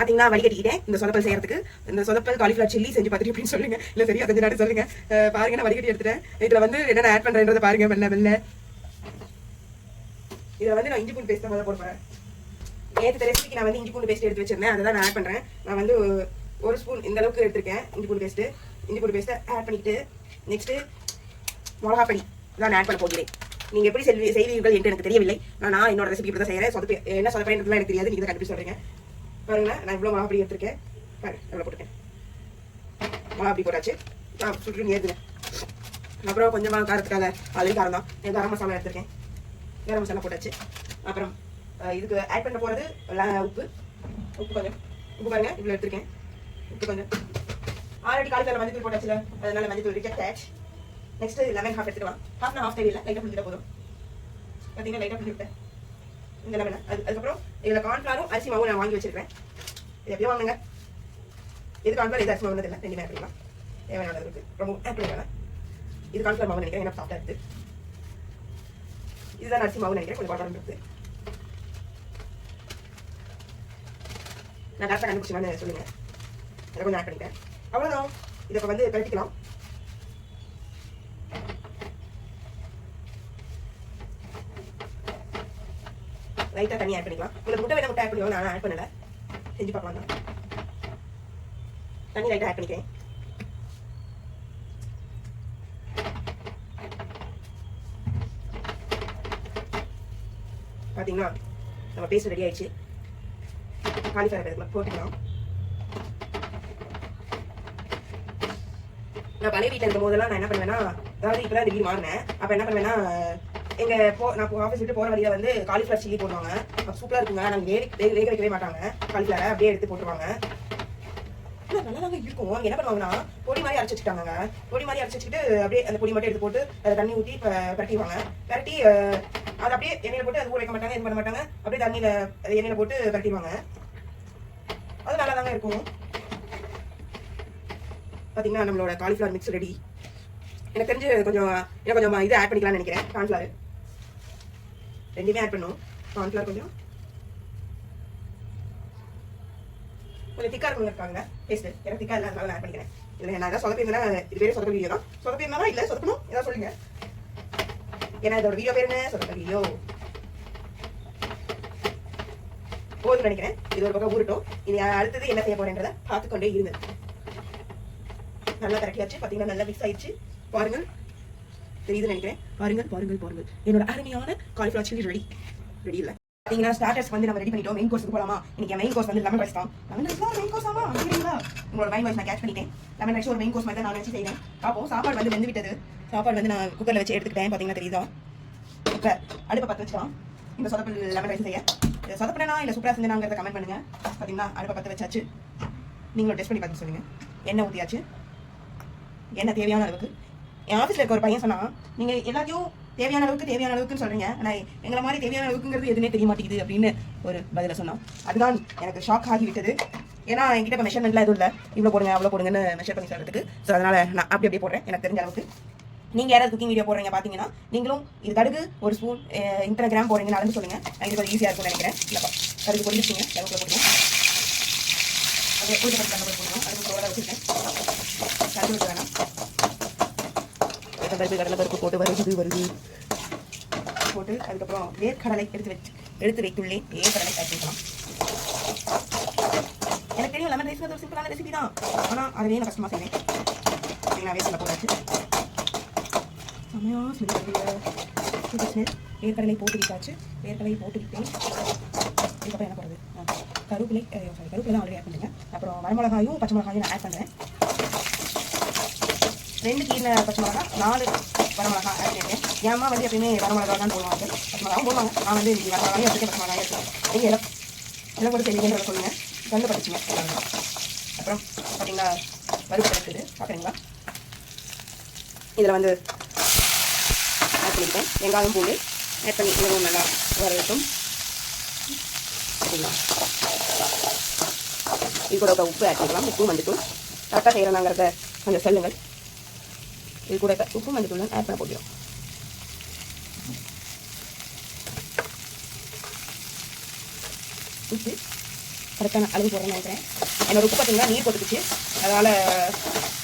பாத்தீங்கன்னா வடிகட்டிக்கிட்டேன் இந்த சொதப்பல் செய்யறதுக்கு. இந்த சொதப்பல் காலிஃபிளவர் சில்லி செஞ்சு பார்த்துட்டு அப்படின்னு சொல்லுங்க, இல்ல சரியா கொஞ்ச நேரம் சொல்லுங்க. பாருங்க நான் வடிகட்டி எடுத்துட்டேன். இதுல வந்து என்னென்ன ஆட் பண்றேன்றதை பாருங்க. வெள்ளை இதை வந்து நான் இஞ்சி பூண்டு பேஸ்ட் தான் போட போறேன். நேற்று ரெசிபிக்கு நான் வந்து இஞ்சி பூண்டு பேஸ்ட் எடுத்து வச்சிருந்தேன், அதை தான் நான் ஆட் பண்றேன். நான் வந்து 1 ஸ்பூன் இந்த அளவுக்கு எடுத்திருக்கேன் இஞ்சி பூண்டு பேஸ்ட்டை ஆட் பண்ணிட்டு நெக்ஸ்ட் மிளகா பொடி தான் ஆட் பண்ண போகிறேன். நீங்க எப்படி செய்வீர்கள் என்று எனக்கு தெரியவில்லை. நான் என்னோட ரெசிபி இப்படி தான் செய்யறேன். என்ன சொதப்பேன்றதுலாம் எனக்கு தெரியாது, நீங்க தான் கண்டிப்பா சொல்றீங்க. பாருங்க நான் இவ்வளவு மிளகா பொடி எடுத்திருக்கேன். பாருங்க எவ்வளவு போட்டுருக்கேன். மிளகா பொடி போட்டாச்சு. சுட்டு ஏறுதுங்க. அப்புறம் கொஞ்சமா காரத்துக்காக ஆல்ரெடி காரம் தான், கரம் மசாலா எடுத்திருக்கேன். கரம் மசாலா போட்டாச்சு. அப்புறம் இதுக்கு ஆட் பண்ண போறது உப்பு கொஞ்சம். உப்பு பாருங்க இவ்வளவு எடுத்திருக்கேன். உப்பு கொஞ்சம். ஆல்ரெடி காலிஃபிளவர் மஞ்சள் போட்டாச்சுல, அதனால மஞ்சள் ரிஜெக்ட் ஆச்சு. நெக்ஸ்ட் லெமன் ஹாஃப் எடுத்துக்கலாம். ஹாஃப் தேவையில்லை, லைட்டாக புளிஞ்சிட்டா போதும். பார்த்தீங்கன்னா லைட்டாக புளிஞ்சுட்டேன் இந்த லெமனை. அதுக்கப்புறம் இதில் கார்ன்ஃப்ளவரும் அரிசி மாவும் நான் வாங்கி வச்சிருக்கேன். இது எப்படியும் வாங்குங்க. இது கார்ன்ஃப்ளவர் இது அரிசி மாவு இல்லை, ரெண்டுமே ஆட் பண்ணிக்கலாம். தேவையான அளவுக்கு ரொம்ப ஆட் பண்ணிக்கலாம். இது கார்ன்ஃப்ளவர் மாவு நினைக்கிறேன், எனக்கு சாப்பிட்டா இருக்குது. இதுதான் அரிசி மாவு நினைக்கிறேன், கொஞ்சம் வாட்டர் இருக்குது. நான் கரெக்டாக கண்டுபிடிச்சேன்னு சொல்லுங்க. அதை கொஞ்சம் ஆட் பண்ணிட்டேன். அவ்வளோதான். இதை இப்போ வந்து கழட்டிக்கலாம். லைட்டாக தண்ணி ஆட் பண்ணிக்கலாம். உங்களுக்கு முட்டை வேணா முட்டை ஆட் பண்ணிக்கலாம், நான் ஆட் பண்ணல. செஞ்சு பார்க்கலாம் தான். தண்ணி லைட்டாக ஆட் பண்ணிக்கிறேன். பார்த்தீங்கன்னா நம்ம பேஸ்ட் ரெடி ஆயிடுச்சு. காலிஃப்ளவர் போட்டுக்கலாம். நான் பழைய வீட்டில் இருக்கும் போதெல்லாம் நான் என்ன பண்ணுவேன்னா, அதாவது இப்போதான் இந்த வீடு மாறினேன். அப்போ என்ன பண்ணுவேன்னா, நான் ஆஃபீஸ் விட்டு போகிற வழியில் வந்து காலிஃப்ளவர் சில்லி போடுவாங்க. அப்போ சூப்பராக இருக்குங்க. நாங்கள் வேக வைக்கவே மாட்டாங்க. காலிஃப்ளவரை அப்படியே எடுத்து போட்டுருவாங்க. நல்லா தாங்க இருக்கும். என்ன பண்ணுவாங்கன்னா, பொடி மாதிரி அரைச்சி வச்சுட்டாங்க. பொடி மாதிரி அரைச்சி வச்சுட்டு அப்படியே அந்த பொடி மட்டும் எடுத்து போட்டு அதை தண்ணி ஊற்றி பரட்டிடுவாங்க. பரட்டி அதை அப்படியே எண்ணெயில் போட்டு அது ஊற வைக்க மாட்டாங்க, இது பண்ண மாட்டாங்க. அப்படியே எண்ணெயில் போட்டு பரட்டிடுவாங்க. அது நல்லா தாங்க இருக்கும். பார்த்தீங்கன்னா நம்மளோட காலிஃப்ளவர் மிக்ஸ் ரெடி. எனக்கு தெரிஞ்சு கொஞ்சம் இது ஆட் பண்ணிக்கலாம்னு நினைக்கிறேன். கார்ன்ஃப்ளவர் ரெண்டுமே ஆட் பண்ணும். கார்ன்ஃப்ளவர் கொஞ்சம் திக்கா இருக்கவங்க இருக்காங்க. டேஸ்ட் எனக்கு திக்கா இல்லை, அதனால ஆட் பண்ணிக்கிறேன். இல்லை நான் ஏதாவது சொதப்பிருந்தேன்னா இது பேர் சொதப்பல் வீடியோ தான். சொதப்பிருந்தா இல்லை சொதப்பணும் ஏதாவது சொல்லுங்க. ஏன்னா இதோட வீடியோ பேர் என்ன, சொதப்பல் வீடியோ. போதும்னு நினைக்கிறேன். இது ஒரு பக்கம் ஊறட்டும். இனி அடுத்தது என்ன செய்ய போறேன்றதை பார்த்துக்கொண்டே இருங்க. நல்லா கரெக்டாச்சு. பார்த்தீங்கன்னா நல்லா மிக்ஸ் ஆயிடுச்சு. பாருங்கள், தெரியுதுன்னு நினைக்கிறேன். பாருங்கள். என்னோட அருமையான காலிஃப்ளவர் சில்லி ரெடி இல்லை. பார்த்தீங்கன்னா ஸ்டார்டர்ஸ் வந்து நம்ம ரெடி பண்ணிட்டோம். மெயின் கோர்ஸுக்கு போகலாமா? இன்னைக்கு மெயின் கோர்ஸ் வந்து லெமன் ரைஸ் தான். லெமன் ரைஸ் தான் மெயின் கோர்ஸ் ஆமா? அப்படிங்களா? உங்களோட மைண்ட் வாய்ஸ் நான் கேட்ச் பண்ணிட்டேன். லெமன் ரைஸ் ஒரு மெயின் கோர்ஸ் மாதிரி தான் நான் நினச்சி செய்கிறேன். பார்ப்போம். சாப்பாடு வந்து வெந்து விட்டது. சாப்பாடு வந்து நான் குக்கரில் வச்சு எடுத்துக்கிட்டேன். பார்த்தீங்கன்னா தெரியுதா? இப்போ அடுப்பை பற்ற வச்சுக்கலாம். இந்த சொதப்பல் லெமன் ரைஸ் செய்ய சொதப்படனா இல்லை சூப்பராக செஞ்சாங்கிறத கமெண்ட் பண்ணுங்க. பார்த்தீங்கன்னா அடுப்பை பற்ற வச்சாச்சு. நீங்களும் டெஸ்ட் பண்ணி பார்த்து சொல்லுங்கள். எண்ணெய் ஊற்றியாச்சு. எண்ணெய் தேவையான அளவுக்கு. என் ஆஃபீஸில் இருக்க ஒரு பையன் சொன்னால், நீங்கள் எல்லாத்தையும் தேவையான அளவுக்குன்னு சொல்கிறீங்க, ஆனால் எங்களை மாதிரி தேவையான அளவுக்குங்கிறது எதுவுமே தெரிய மாட்டேங்குது அப்படின்னு ஒரு பதிலை சொன்னான். அதுதான் எனக்கு ஷாக் ஆகி விட்டது. ஏன்னா என்கிட்ட இப்போ மெஷர்மெண்ட்லாம் எதுவும் இல்லை, இவ்வளோ போடுங்க அவ்வளோ போடுங்கன்னு மெஷர் பண்ணி சொல்கிறதுக்கு. ஸோ அதனால் நான் அப்படியே போடுறேன் எனக்கு தெரிஞ்ச அளவுக்கு. நீங்கள் யாராவது குக்கிங் வீடியோ போடுறீங்க பார்த்தீங்கன்னா, நீங்களும் இது கடுகு 1 ஸ்பூன் இத்தனை கிராம் போடுறீங்கன்னு அளந்து சொல்லுங்கள். எனக்கு கொஞ்சம் ஈஸியாக இருக்கும்னு நினைக்கிறேன். இல்லைப்பா கடுகு பொடிச்சிங்க அளவுக்கு போடுங்க. அதே உளுத்தப்பருப்பு கடலை போடணும். அதுக்கு ஓரளவு வச்சுருக்கேன். கடுகு விட்டு வேணாம். கடலைப்பருப்பு போட்டு வருது போட்டு அதுக்கப்புறம் வேர்க்கடலை எடுத்து வைத்துள்ளேன். வேர்க்கடலை ஆட் பண்ணிக்கலாம். எனக்கு தெரியும் லெமன் ரைஸ் ஒரு சிம்பிளான ரெசிபி தான், ஆனால் அதுவே நான் கஷ்டமாக செய்வேன். நான் வேஸ்ட்டில் போட்டாச்சு. செம்மையாக ஸ்மெல். வேர்க்கடலை போட்டு விட்டாச்சு. வேர்க்கடலை போட்டு விட்டேன். இதுக்கப்புறம் என்ன பண்ணுறது, கருவேப்பிலை தான் ஆல்ரெடி ஆட் பண்ணுங்க. அப்புறம் வரமிளகாயும் பச்சை மிளகாயும் நான் ஆட் பண்ணுறேன். 2 கீரை பச்சை மிளகா 4 வரமிளகா ஆட் பண்ணியிருக்கேன். ஏமா வந்து எப்பயுமே வரமிளகா தான் போடுவாங்க, பச்சை மிளகாவும் போடுவாங்க. நான் வந்து இன்றைக்கி வரமிளகாயும் எடுத்துக்கேன், பச்சை மிளகாயும் எடுத்துக்கேன். நீங்கள் எல்லாம் கூட செய்வீங்கன்றத சொல்லுங்கள். கண்டு பட்டுச்சுங்க. அப்புறம் பார்த்தீங்களா வறுப்பு இருக்குது பார்க்குறீங்களா? இதில் வந்து ஆட் பண்ணிக்கிட்டேன். வெங்காயம் பூண்டு ஆட் பண்ணி இதுவும் நல்லா வரட்டும். சரிங்களா? இது கூட உப்பு ஆட் பண்ணிக்கலாம். உப்பு மஞ்சத்தூள் கரெக்டாக செய்கிறேனாங்கிறத கொஞ்சம் சொல்லுங்கள். இது கூட உப்பு மஞ்சத்தூள் ஆட் பண்ண போகிறோம். உப்பு கரெக்டான அளவு போடுறேன்னு நினைக்கிறேன். என்னோட உப்பு பார்த்தீங்கன்னா நீர் போட்டுக்குச்சு, அதனால்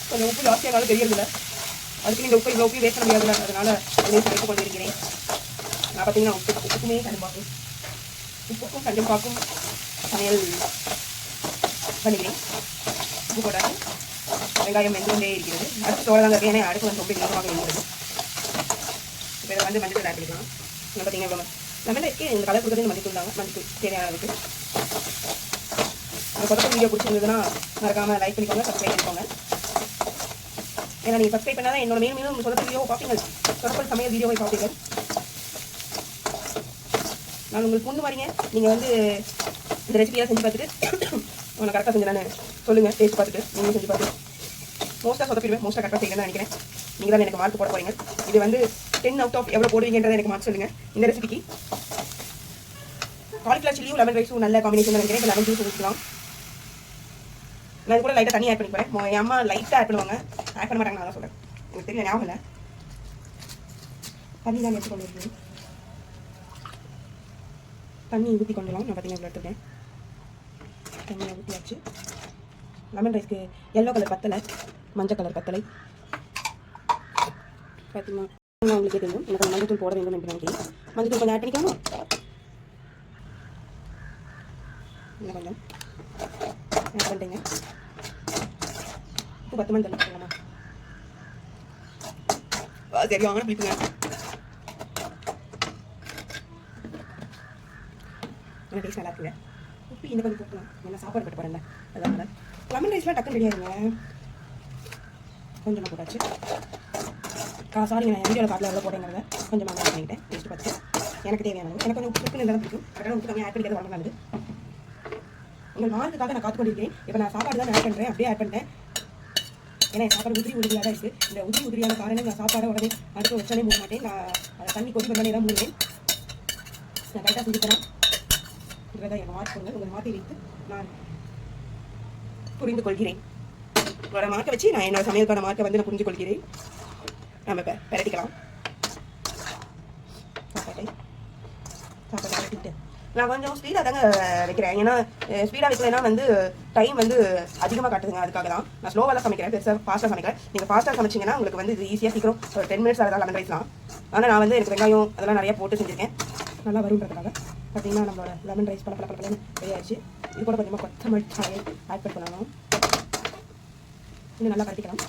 கொஞ்சம் உப்பு ஜாஸ்தியானாலும் தெரியறதில்ல. அதுக்கு நீங்கள் உப்பு இவ்வளோ உப்பு வேஸ்ட் பண்ண முடியாதுல்ல, அதனால் இதை சமைத்து கொண்டு இருக்கிறேன். நான் பார்த்தீங்கன்னா உப்புக்குமே கண்டிப்பாக்கும் உப்புக்கும் கண்டிப்பாக்கும் சமையல் பண்ணிக்கிறேன். உப்பு போட்டால் வெங்காயம் வெந்து கொண்டே இருக்கிறது. அடுத்து சோழதாங்க ஏன்னா அடுப்பு வந்து ரொம்ப வேகமாக இருக்கிறது. இப்போ இதை வந்து மஞ்சள் ஆட் பண்ணிக்கலாம். நான் பார்த்தீங்கன்னா இவ்வளோ லெமனில் இருக்குது. இந்த கலர் கொடுக்குறது மஞ்சள் தாங்க, மஞ்சள் தேவையான அளவுக்கு. இந்த கொத்தமல்லி வீடியோ பிடிச்சிருந்ததுன்னா மறக்காமல் லைக் பண்ணிக்கோங்க, சப்ஸ்கிரைப் பண்ணிக்கோங்க. ஏன்னா நீங்கள் சப்ஸ்கிரைப் பண்ணால் தான் என்னோட மேலும் சொதப்பல் வீடியோவை பார்ப்பீங்க, சொதப்பல் சமையல் வீடியோவை பார்ப்பீங்க. நான் உங்களுக்கு முன்னு வரீங்க, நீங்கள் வந்து இந்த ரெசிபியெல்லாம் செஞ்சு பார்த்துட்டு உங்களை கரெக்டாக செஞ்சேன்னு சொல்லுங்கள். டேஸ்ட் பார்த்துட்டு நீங்களும் செஞ்சு பார்த்துட்டு மோஸ்ட்டாக சொதப்பிடுவேன், மோஸ்ட்டாக கரெக்டாக செய்யணும்னு நினைக்கிறேன். நீங்கள் தான் எனக்கு மார்க் போட போகிறீங்க. இது வந்து 10 out of எவ்வளோ போடுவீங்கன்றதை எனக்கு மார்க் சொல்லுங்கள். இந்த ரெசிபிக்கு காலிஃப்ளவர் சில்லியும் லெமன் ரைஸும் நல்ல காம்பினேஷன் நினைக்கிறேன். இப்போ லெமன் ஜூஸ் ஊற்றிக்கலாம். நான் கூட லைட்டாக தண்ணி ஆட் பண்ணி போகிறேன். என் அம்மா லைட்டாக ஆட் பண்ணுவாங்க, ஆட் பண்ண மாட்டாங்க. நான் தான் சொல்கிறேன், எனக்கு தெரியல, ஞாபகம் இல்லை. தண்ணி தான் எடுத்துக்கொண்டு இருக்கேன். தண்ணி ஊற்றி கொண்டுலாம் நான் பார்த்தீங்கன்னா இவ்வளோ எடுத்துருக்கேன். தண்ணியை ஊற்றியாச்சு. லெமன் ரைஸ்க்கு எல்லோ கலர் பத்தலை, மஞ்சள் கலர் பத்தலை. பார்த்தீங்கன்னா உங்களுக்கே தெரியும், எனக்கு கொஞ்சம் மஞ்சள் தூள் போட வேண்டும் என்று நினைக்கிறேன். மஞ்சள் தூள் கொஞ்சம் ஆட் பண்ணிக்கலாமா? இன்னும் கொஞ்சம் ஆட் பண்ணிட்டேங்க. உப்பு 10 மஞ்சள் சொல்லலாமா? சரி வாங்க பிடிக்குங்க. நல்லா டேஸ்ட் நல்லா இருக்குங்க. உப்பு இந்த கொஞ்சம் போட்டுக்கலாம், நல்லா சாப்பாடு போட்டு போகிறேன்ல, அதனால லெமன் ரைஸ்லாம் டக்குன்னு ரெடியாகுங்க. கொஞ்சமாக போட்டாச்சு. சாரிங்க, நான் வீடியோவில் காட்டில் எவ்வளோ போட்டேங்கிறத கொஞ்சமாக ஆட் பண்ணிக்கிட்டேன். டேஸ்ட் பார்த்து எனக்கு தேவையானது. எனக்கு கொஞ்சம் உப்பு இருந்தாலும் பிடிக்கும், கரெக்டாக உப்பு கம்மியாக ஆட் பண்ணிக்கிறது உடம்பு நல்லது. உங்கள் மார்க்குக்காக நான் காத்து கொண்டிருக்கேன். இப்போ நான் சாப்பாடு தான் ஆட் பண்ணுறேன், அப்படியே ஆட் பண்ணிட்டேன். ஏன்னா என் சாப்பாடு உதிரியாக தான் இருக்குது. இந்த உதிரியான காரணம் நான் சாப்பாடை உடனே அடுத்து வச்சாலே மூட மாட்டேன். நான் அதை தண்ணி கொதி பண்ணி தான் மூடுவேன். நான் கரெக்டாக செஞ்சுக்கிறேன். இதுதான் என் மார்க் பண்ணுங்கள். உங்கள் மார்க்கை வைத்து நான் புரிந்து கொள்கிறேன். உங்களோட மார்க்கை வச்சு நான் என்னோட சமையலுக்கான மார்க்கை வந்து நான் புரிஞ்சு கொள்கிறேன். நம்ம இப்போ பெரட்டிக்கலாம். சாப்பாட்டை பெரட்டிட்டு நான் கொஞ்சம் ஸ்பீடாக தாங்க வைக்கிறேன். ஏன்னா ஸ்பீடாக வைக்கலைன்னா வந்து டைம் வந்து அதிகமாக காட்டுதுங்க. அதுக்காக தான் நான் ஸ்லோவாக தான் சமைக்கிறேன், பெருசாக ஃபாஸ்ட்டாக சமைக்கிறேன். நீங்கள் ஃபாஸ்ட்டாக சமைச்சிங்கன்னா உங்களுக்கு வந்து இது ஈஸியாக சீக்கிரம் ஒரு 10 minutes ஆகலாம் லெமன் ரைஸ்லாம். ஆனால் நான் வந்து எனக்கு வெங்காயம் அதெல்லாம் நிறையா போட்டு செஞ்சுருக்கேன், நல்லா வருன்றதுக்காக. பார்த்தீங்கன்னா நம்மளோட லெமன் ரைஸ் பல ரெடியாகிடுச்சு. இது கூட கொஞ்சமாக கொத்தமல்லி சாயை ஆட் பண்ணணும். இன்னும் நல்லா கட்டிக்கலாம்.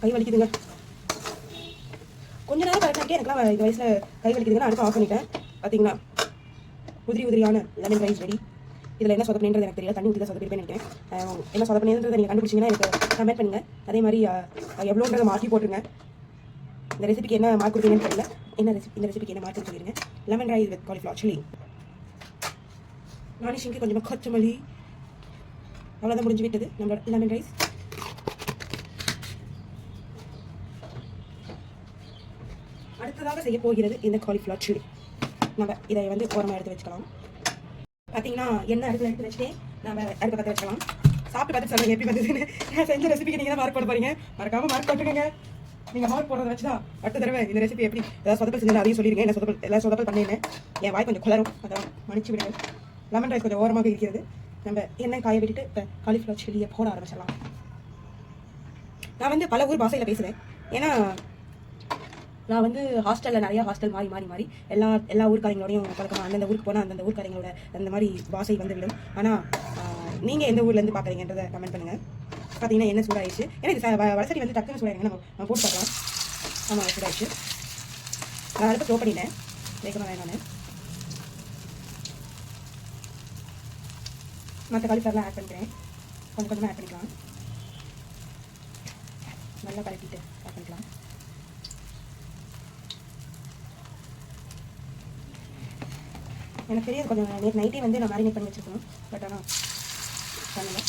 கை வலிக்குதுங்க. கொஞ்ச நேரம் கரெக்டாக எனக்குலாம் இந்த வயசில் கை வலிக்குதுங்கன்னா அடுத்து ஆஃப் பண்ணிட்டேன். பார்த்தீங்கன்னா உதிரியான லெமன் ரைஸ் ரெடி. இதில் என்ன சொதப்பணின்றது எனக்கு தெரியல, தண்ணி ஊற்றி தான் சொதப்பிருப்பேன் நினைக்கிறேன். என்ன சொதப்பணின்றதை நீங்கள் கண்டுபிடிச்சிங்கன்னா எனக்கு கமெண்ட் பண்ணுங்கள். அதே மாதிரி எவ்வளோன்றதை மாற்றி போட்டுருங்க. இந்த ரெசிபிக்கு என்ன மார்க் கொடுத்தீங்கன்னு தெரியல. இந்த ரெசிபிக்கு என்ன மார்க்குன்னு சொல்லிடுங்க. Lemon rice with cauliflower chilli, கார்னிஷிங்க்கு கொஞ்சமாக கொத்தமல்லி. அவ்வளோதான், முடிஞ்சு விட்டது நம்மளோட லெமன் ரைஸ். அடுத்ததாக செய்ய போகிறது இந்த காலிஃப்ளவர் சில்லி. நம்ம இதை வந்து ஓரமாக எடுத்து வச்சுக்கலாம். பார்த்தீங்கன்னா எண்ணெய் அடுப்பில் எடுத்து வச்சுட்டே நம்ம அடுப்பை பற்ற வச்சுக்கலாம். சாப்பிட்டு பார்த்து சொல்லுங்கள் எப்படி வந்ததுன்னு. நான் செஞ்ச ரெசிபிக்கு நீங்கள் தான் மார்க் போட போகிறீங்க. மறக்காமல் மார்க் போட்டுக்கோங்க. நீங்கள் மார்க் போடுறத வச்சு தான் அடுத்த தடவை இந்த ரெசிபி எப்படி ஏதாவது சொதப்பல் செஞ்சாலும் அதையும் சொல்லிடுங்க. என்ன எல்லாம் சொதப்பல் பண்ணிடுங்க. என் வாய் கொஞ்சம் குளரும், அதெல்லாம் மன்னிச்சு விடுங்க. லெமன் ரைஸ் கொஞ்சம் ஓரமாக இருக்கிறது. நம்ம எண்ணெய் காய விட்டுட்டு இப்போ காலிஃப்ளவர் சில்லியை போட ஆரம்பிச்சிடலாம். நான் வந்து பல ஊர் பாஷையில் பேசுகிறேன். ஏன்னா நான் வந்து ஹாஸ்டலில் நிறையா ஹாஸ்டல் மாறி எல்லா ஊர்க்காரங்களோடையும் பழக்கமாக அந்தந்த ஊருக்கு போனால் அந்தந்த ஊர்க்காரங்களோட அந்த மாதிரி பாஷை வந்து விடும். ஆனால் நீங்கள் எந்த ஊர்லேருந்து பார்க்குறீங்கன்றதை கமெண்ட் பண்ணுங்கள். பார்த்தீங்கன்னா என்ன சூடாயிடுச்சு. ஏன்னா இது வடசடி வந்து டக்குன்னு சூடாயிருங்க. நம்ம போட்டு பார்க்கலாம். ஆமாம், சூடாயிடுச்சு. நான் அடுப்பு ஸ்லோ பண்ணிட்டேன், வேகமாக வேணான்னு. மற்ற காலிஃப்ளவர்லாம் ஆட் பண்ணிக்கிறேன். கொஞ்சமாக ஆட் பண்ணிக்கலாம். நல்லா கலக்கிட்டு ஆட் பண்ணிக்கலாம். எனக்கு தெரியாது, கொஞ்சம் நேற்று நைட்டே வந்து நான் மேரினேட் பண்ணி வச்சுருக்கணும். பட் ஆனால் பண்ணலை.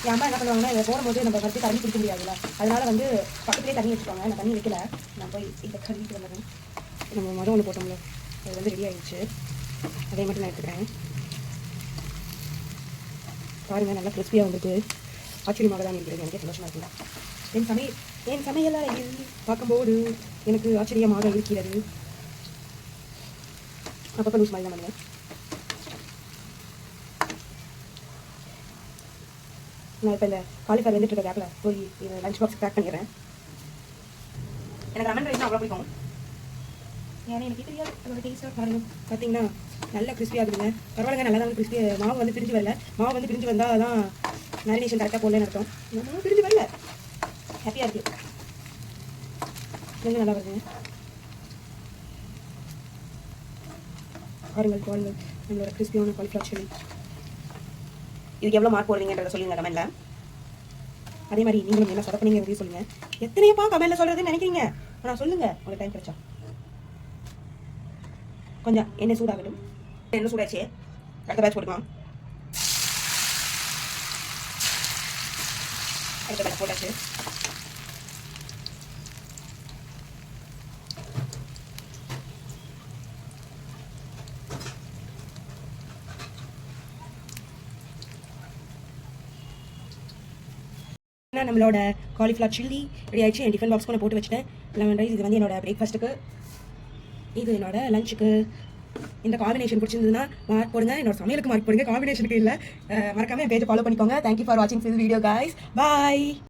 என் அம்மா என்ன பண்ணுவாங்கன்னா இதை போடும்போது நம்ம வச்சு தண்ணி குடிக்க முடியாதுல்ல, அதனால வந்து பக்கத்துலேயே தண்ணி வச்சுக்கோங்க. நான் தண்ணி வைக்கல, நான் போய் இதை கழுவிட்டு வந்துடுறேன். நம்ம மொதல் ஒன்று போட்டோம்ல, அது வந்து ரெடி ஆகிடுச்சு. அதே மட்டும் நான் எடுத்துக்கிறேன். பாருங்கள் நல்லா கிறிஸ்பியாக வந்துருக்கு. ஆச்சரியமாக தான் இருக்கிறது. எனக்கே சந்தோஷமாக இருக்குங்க. என் சமையலறையில் பார்க்கும்போது எனக்கு ஆச்சரியமாக இருக்கிறது. அப்பப்போ லூஸ் மாதிரி தான் பண்ணுவேன். நான் இப்போ இந்த காலிஃப்ளவர் வந்துட்டு இருக்க கேப்பில் போய் இந்த லஞ்ச் பாக்ஸ் பேக் பண்ணிடுறேன். எனக்கு லெமன் ரைஸ் அவ்வளோ பிடிக்கும். ஏன்னா எனக்கு தெரியாது அதோட டேஸ்ட்டாக பாருங்கள். பார்த்தீங்கன்னா நல்லா கிறிஸ்பியாக இருக்குதுங்க. பரவாயில்லைங்க, நல்லா தான் கிறிஸ்பி. மாவு வந்து பிரிஞ்சு வரல. மாவு வந்து பிரிஞ்சு வந்தால் தான் மேரினேஷன் கரெக்டாக போடலன்னு அர்த்தம். மாவு பிரிஞ்சு வரல. ஹாப்பியாக இருக்குது. நல்லா வருதுங்க. பாருங்கள் நம்மளோட கிறிஸ்பியான காலிஃப்ளவர் சில்லி. இதுக்கு எவ்வளோ மார்க் போடுவீங்கன்றதை சொல்லுங்கள் கமெண்ட்டில். அதே மாதிரி நீங்களும் என்ன சொதப்பீங்க சொல்லுங்கள். எத்தனையப்பா கமெண்ட்டில் சொல்கிறதுன்னு நினைக்கிறீங்க? ஆனால் சொல்லுங்கள் உங்களுக்கு டைம் கிடைச்சா. கொஞ்சம் எண்ணெய் சூடாகட்டும். எண்ணெய் சூடாச்சு. அடுத்த பேட்ச் போட்டுக்கலாம். அடுத்த பேட்ச் போட்டாச்சு. நம்மளோட காலிஃப்ளவர் சில்லி ரெடி ஆயிடுச்சு. என் டிஃபன் பாக்ஸ்க்கு நான் போட்டு வச்சுட்டேன். லெமன் ரைஸ் இது வந்து என்னோட பிரேக்ஃபாஸ்ட்டுக்கு, இது என்னோட லஞ்சுக்கு. இந்த காம்பினேஷன் பிடிச்சிருந்ததுன்னா மார்க் போடுங்க. என்னோட சமையலுக்கு மார்க் போடுங்க, காம்பினேஷனுக்கு இல்லை. மறக்காம என் பேஜை ஃபாலோ பண்ணிக்கோங்க. தேங்க்யூ ஃபார் வாட்சிங் திஸ் வீடியோ கைஸ். பாய்.